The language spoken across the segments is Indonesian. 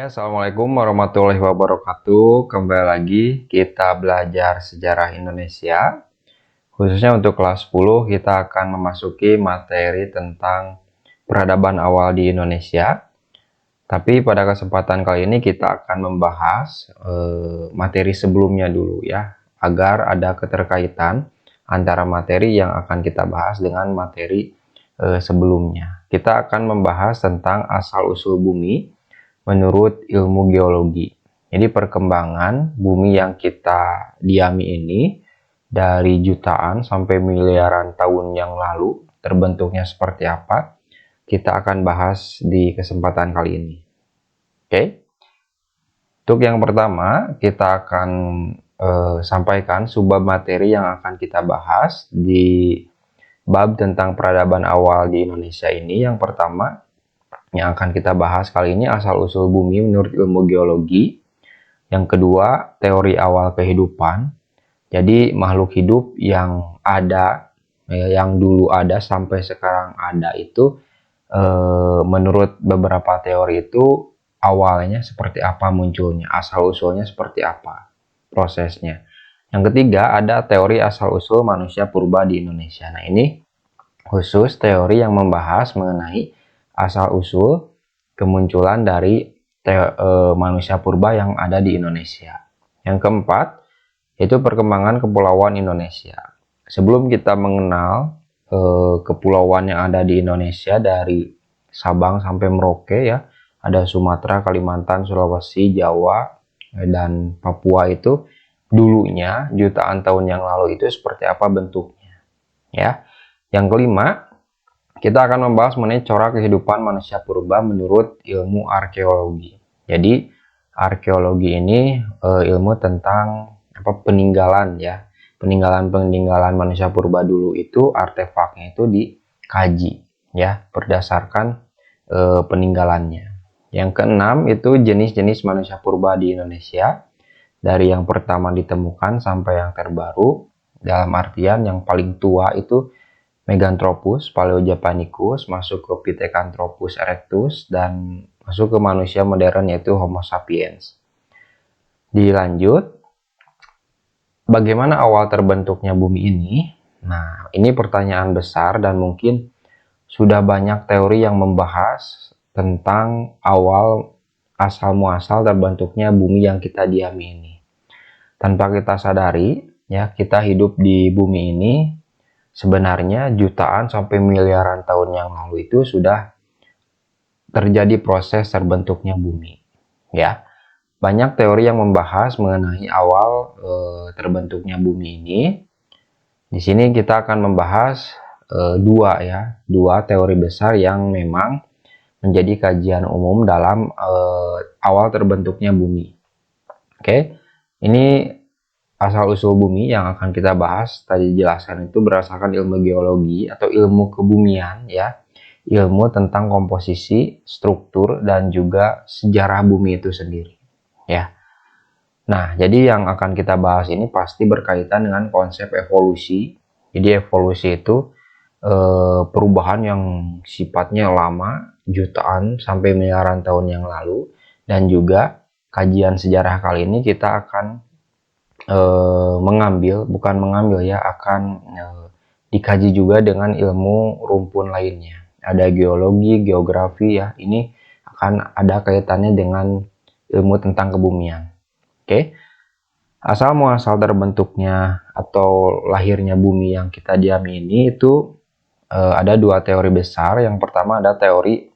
Assalamualaikum warahmatullahi wabarakatuh. Kembali lagi kita belajar sejarah Indonesia. Khususnya untuk kelas 10 kita akan memasuki materi tentang peradaban awal di Indonesia. Tapi pada kesempatan kali ini kita akan membahas materi sebelumnya dulu ya, agar ada keterkaitan antara materi yang akan kita bahas dengan materi sebelumnya. Kita akan membahas tentang asal-usul bumi menurut ilmu geologi. Jadi perkembangan bumi yang kita diami ini dari jutaan sampai miliaran tahun yang lalu terbentuknya seperti apa, kita akan bahas di kesempatan kali ini. Oke. Untuk yang pertama, kita akan sampaikan subbab materi yang akan kita bahas di bab tentang peradaban awal di Indonesia ini. Yang pertama yang akan kita bahas kali ini asal-usul bumi menurut ilmu geologi. Yang kedua, teori awal kehidupan. Jadi makhluk hidup yang ada, yang dulu ada sampai sekarang ada itu, menurut beberapa teori itu awalnya seperti apa munculnya, asal-usulnya seperti apa prosesnya. Yang ketiga, ada teori asal-usul manusia purba di Indonesia. Nah, ini khusus teori yang membahas mengenai asal-usul kemunculan dari manusia purba yang ada di Indonesia. Yang keempat, itu perkembangan kepulauan Indonesia. Sebelum kita mengenal kepulauan yang ada di Indonesia dari Sabang sampai Merauke ya, ada Sumatera, Kalimantan, Sulawesi, Jawa, dan Papua itu dulunya jutaan tahun yang lalu itu seperti apa bentuknya ya. Yang kelima, kita akan membahas mengenai corak kehidupan manusia purba menurut ilmu arkeologi. Jadi arkeologi ini ilmu tentang peninggalan ya, peninggalan manusia purba dulu itu, artefaknya itu dikaji ya berdasarkan peninggalannya. Yang keenam itu jenis-jenis manusia purba di Indonesia, dari yang pertama ditemukan sampai yang terbaru. Dalam artian yang paling tua itu Meganthropus Paleojapanicus, masuk ke Pithecanthropus erectus, dan masuk ke manusia modern yaitu Homo sapiens. Dilanjut, bagaimana awal terbentuknya bumi ini? Nah, ini pertanyaan besar dan mungkin sudah banyak teori yang membahas tentang awal asal muasal terbentuknya bumi yang kita diami ini. Tanpa kita sadari, ya, kita hidup di bumi ini sebenarnya jutaan sampai miliaran tahun yang lalu itu sudah terjadi proses terbentuknya bumi. Ya, banyak teori yang membahas mengenai awal terbentuknya bumi ini. Di sini kita akan membahas dua teori besar yang memang menjadi kajian umum dalam awal terbentuknya bumi. Oke, ini asal-usul bumi yang akan kita bahas tadi jelaskan itu berdasarkan ilmu geologi atau ilmu kebumian ya, ilmu tentang komposisi, struktur, dan juga sejarah bumi itu sendiri ya. Nah, jadi yang akan kita bahas ini pasti berkaitan dengan konsep evolusi. Jadi evolusi itu perubahan yang sifatnya lama, jutaan sampai miliaran tahun yang lalu, dan juga kajian sejarah kali ini kita akan akan dikaji juga dengan ilmu rumpun lainnya. Ada geologi, geografi ya. Ini akan ada kaitannya dengan ilmu tentang kebumian. Oke. Asal muasal terbentuknya atau lahirnya bumi yang kita diami ini itu ada dua teori besar. Yang pertama ada teori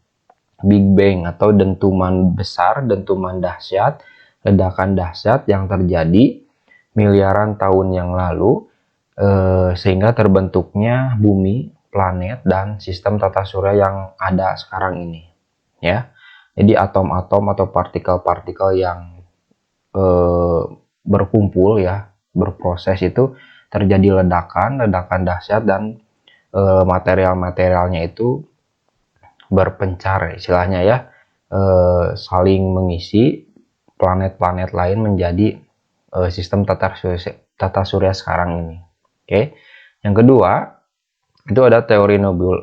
Big Bang atau dentuman besar, dentuman dahsyat, ledakan dahsyat yang terjadi miliaran tahun yang lalu sehingga terbentuknya bumi, planet, dan sistem tata surya yang ada sekarang ini ya. Jadi atom-atom atau partikel-partikel yang berkumpul ya, berproses itu terjadi ledakan dahsyat, dan material-materialnya itu berpencar istilahnya ya, saling mengisi planet-planet lain menjadi sistem tata surya sekarang ini. Oke. Yang kedua, itu ada teori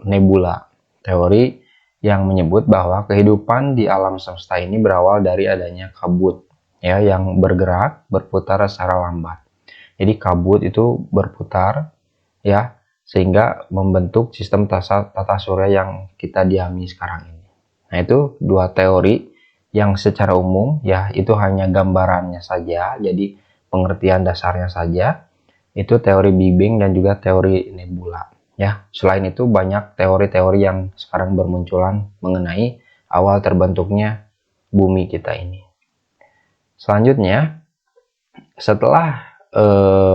nebula. Teori yang menyebut bahwa kehidupan di alam semesta ini berawal dari adanya kabut ya yang berputar secara lambat. Jadi kabut itu berputar ya sehingga membentuk sistem tata surya yang kita diami sekarang ini. Nah, itu dua teori yang secara umum ya itu hanya gambarannya saja, jadi pengertian dasarnya saja. Itu teori Big Bang dan juga teori nebula ya. Selain itu banyak teori-teori yang sekarang bermunculan mengenai awal terbentuknya bumi kita ini. Selanjutnya, setelah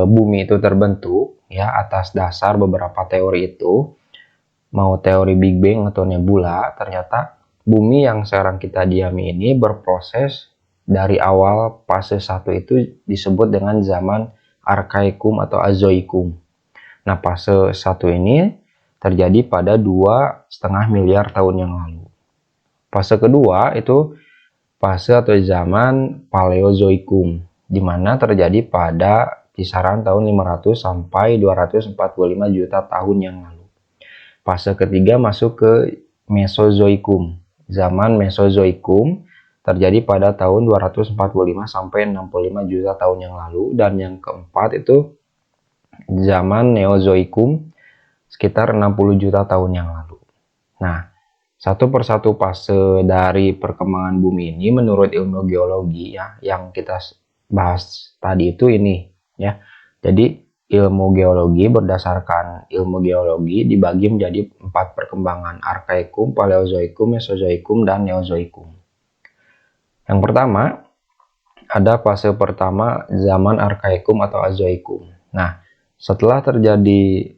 bumi itu terbentuk ya atas dasar beberapa teori itu, mau teori Big Bang atau nebula, ternyata bumi yang sekarang kita diami ini berproses dari awal fase 1 itu disebut dengan zaman Arkaikum atau Azoikum. Nah, fase 1 ini terjadi pada 2,5 miliar tahun yang lalu. Fase kedua itu fase atau zaman Paleozoikum, di mana terjadi pada kisaran tahun 500 sampai 245 juta tahun yang lalu. Fase ketiga masuk ke Mesozoikum. Zaman Mesozoikum terjadi pada tahun 245 sampai 65 juta tahun yang lalu, dan yang keempat itu zaman Neozoikum sekitar 60 juta tahun yang lalu. Nah, satu persatu fase dari perkembangan bumi ini menurut ilmu geologi ya yang kita bahas tadi itu ini ya. Jadi ilmu geologi berdasarkan ilmu geologi dibagi menjadi 4 perkembangan: Arkaikum, Paleozoikum, Mesozoikum, dan Neozoikum. Yang pertama ada fase pertama zaman Arkaikum atau Azoikum. Nah, setelah terjadi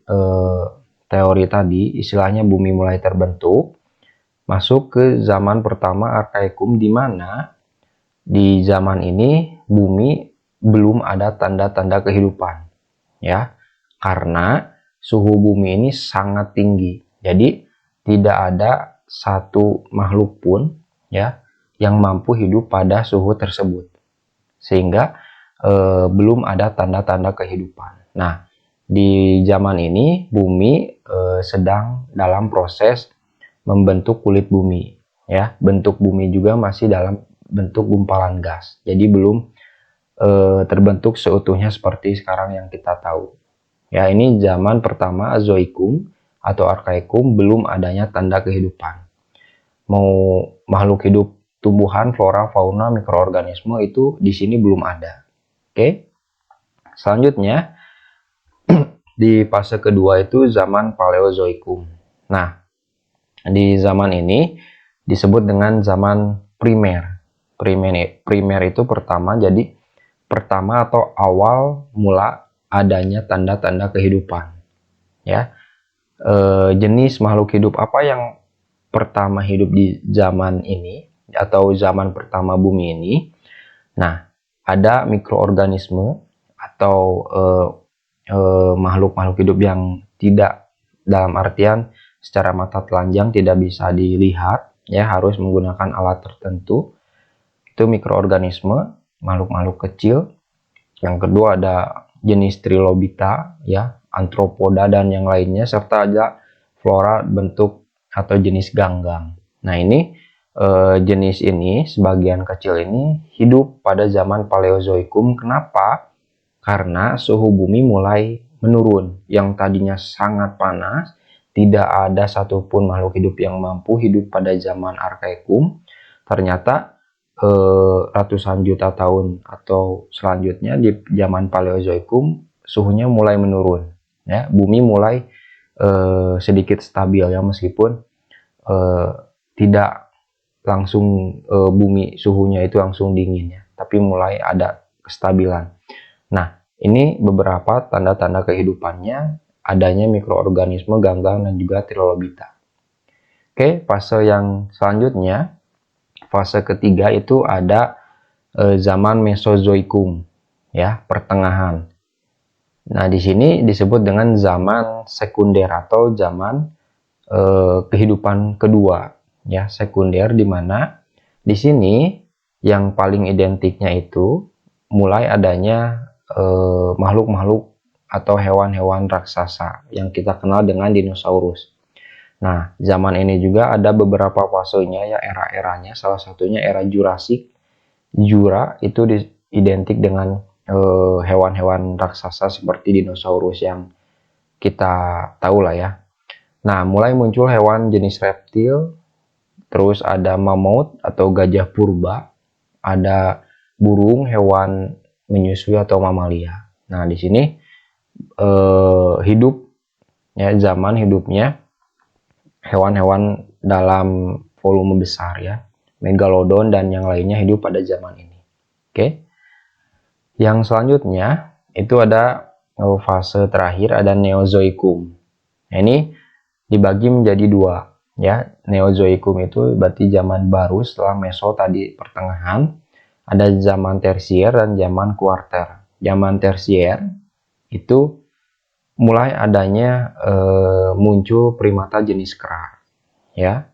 teori tadi, istilahnya bumi mulai terbentuk, masuk ke zaman pertama Arkaikum, di mana di zaman ini bumi belum ada tanda-tanda kehidupan ya, karena suhu bumi ini sangat tinggi. Jadi tidak ada satu makhluk pun ya yang mampu hidup pada suhu tersebut, sehingga belum ada tanda-tanda kehidupan. Nah, di zaman ini bumi sedang dalam proses membentuk kulit bumi ya. Bentuk bumi juga masih dalam bentuk gumpalan gas, jadi belum terbentuk seutuhnya seperti sekarang yang kita tahu ya. Ini zaman pertama Azoikum atau Arkaikum, belum adanya tanda kehidupan. Mau makhluk hidup, tumbuhan, flora, fauna, mikroorganisme itu di sini belum ada. Oke. Selanjutnya di fase kedua itu zaman Paleozoikum. Nah, di zaman ini disebut dengan zaman primer. Primer itu pertama, jadi pertama atau awal mula adanya tanda-tanda kehidupan ya. Jenis makhluk hidup apa yang pertama hidup di zaman ini atau zaman pertama bumi ini? Nah, ada mikroorganisme atau makhluk-makhluk hidup yang tidak, dalam artian secara mata telanjang tidak bisa dilihat ya, harus menggunakan alat tertentu. Itu mikroorganisme, makhluk-makhluk kecil. Yang kedua ada jenis trilobita ya, antropoda dan yang lainnya, serta ada flora bentuk atau jenis ganggang. Nah, ini jenis ini sebagian kecil ini hidup pada zaman Paleozoikum. Kenapa? Karena suhu bumi mulai menurun. Yang tadinya sangat panas, tidak ada satupun makhluk hidup yang mampu hidup pada zaman Arkaikum. Ternyata ratusan juta tahun atau selanjutnya di zaman Paleozoikum suhunya mulai menurun ya. Bumi mulai sedikit stabil ya, meskipun tidak langsung bumi suhunya itu langsung dingin ya, tapi mulai ada kestabilan. Nah, ini beberapa tanda-tanda kehidupannya, adanya mikroorganisme, ganggang, dan juga trilobita. Oke, fase yang selanjutnya, fase ketiga itu ada zaman Mesozoikum ya, pertengahan. Nah, di sini disebut dengan zaman sekunder atau zaman kehidupan kedua ya, sekunder, di mana di sini yang paling identiknya itu mulai adanya makhluk-makhluk atau hewan-hewan raksasa yang kita kenal dengan dinosaurus. Nah, zaman ini juga ada beberapa fasenya ya, era-eranya. Salah satunya era Jurassic. Jura itu identik dengan hewan-hewan raksasa seperti dinosaurus yang kita tahu lah ya. Nah, mulai muncul hewan jenis reptil, terus ada mamut atau gajah purba, ada burung, hewan menyusui atau mamalia. Nah, di sini hidup ya, zaman hidupnya hewan-hewan dalam volume besar ya, megalodon dan yang lainnya hidup pada zaman ini. Oke. Yang selanjutnya itu ada fase terakhir, ada Neozoikum. Nah, ini dibagi menjadi dua ya. Neozoikum itu berarti zaman baru setelah Meso tadi pertengahan. Ada zaman tersier dan zaman kuarter. Zaman tersier itu mulai adanya muncul primata jenis kera ya.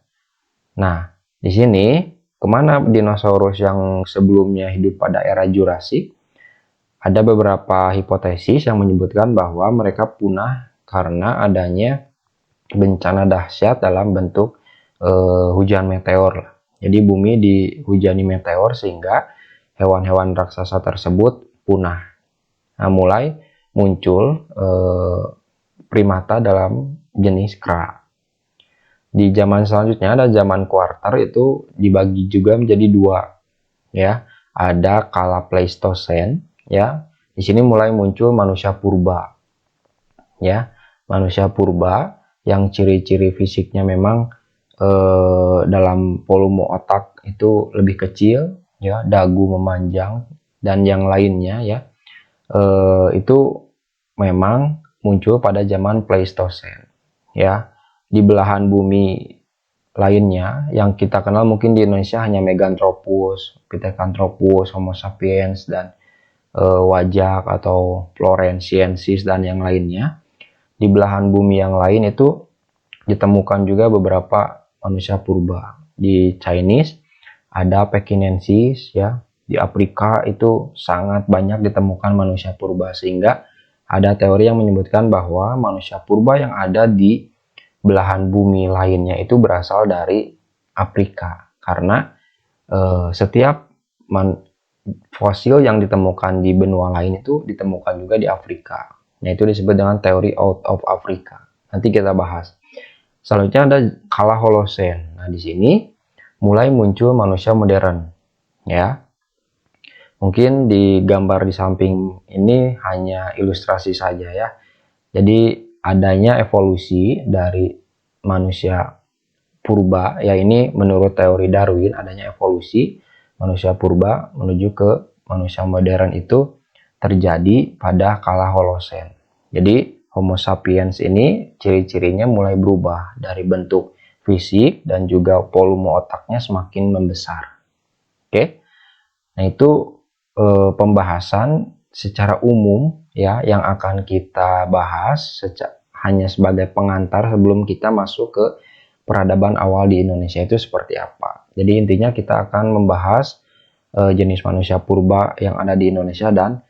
Nah, di sini kemana dinosaurus yang sebelumnya hidup pada era Jurassic? Ada beberapa hipotesis yang menyebutkan bahwa mereka punah karena adanya bencana dahsyat dalam bentuk hujan meteor. Jadi bumi dihujani meteor sehingga hewan-hewan raksasa tersebut punah. Nah, mulai muncul primata dalam jenis kera. Di zaman selanjutnya ada zaman kuarter, itu dibagi juga menjadi dua ya. Ada kala Pleistosen ya. Di sini mulai muncul manusia purba ya. Manusia purba yang ciri-ciri fisiknya memang dalam volume otak itu lebih kecil ya, dagu memanjang dan yang lainnya ya. Itu memang muncul pada zaman Pleistosen ya. Di belahan bumi lainnya yang kita kenal mungkin di Indonesia hanya Meganthropus, Pithecanthropus, Homo sapiens dan wajak atau Floresiensis dan yang lainnya. Di belahan bumi yang lain itu ditemukan juga beberapa manusia purba. Di Chinese ada Pekinensis ya. Di Afrika itu sangat banyak ditemukan manusia purba, sehingga ada teori yang menyebutkan bahwa manusia purba yang ada di belahan bumi lainnya itu berasal dari Afrika, karena setiap fosil yang ditemukan di benua lain itu ditemukan juga di Afrika. Nah, itu disebut dengan teori out of Africa. Nanti kita bahas. Selanjutnya ada kala Holosen. Nah, di sini mulai muncul manusia modern ya. Mungkin di gambar di samping ini hanya ilustrasi saja ya. Jadi adanya evolusi dari manusia purba ya, ini menurut teori Darwin, adanya evolusi manusia purba menuju ke manusia modern itu terjadi pada kala Holosen. Jadi Homo sapiens ini ciri-cirinya mulai berubah dari bentuk fisik dan juga volume otaknya semakin membesar. Oke. Nah, itu pembahasan secara umum ya yang akan kita bahas hanya sebagai pengantar sebelum kita masuk ke peradaban awal di Indonesia itu seperti apa. Jadi intinya kita akan membahas jenis manusia purba yang ada di Indonesia dan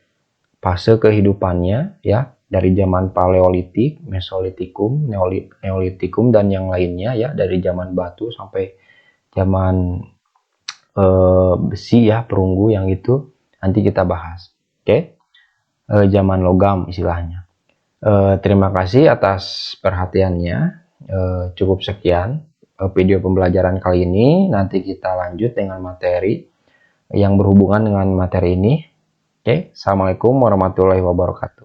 fase kehidupannya ya, dari zaman Paleolitik, Mesolitikum, Neolitikum dan yang lainnya ya, dari zaman batu sampai zaman besi ya, perunggu yang itu nanti kita bahas. Oke. Zaman logam istilahnya. Terima kasih atas perhatiannya. Cukup sekian video pembelajaran kali ini. Nanti kita lanjut dengan materi yang berhubungan dengan materi ini. Oke. Assalamualaikum warahmatullahi wabarakatuh.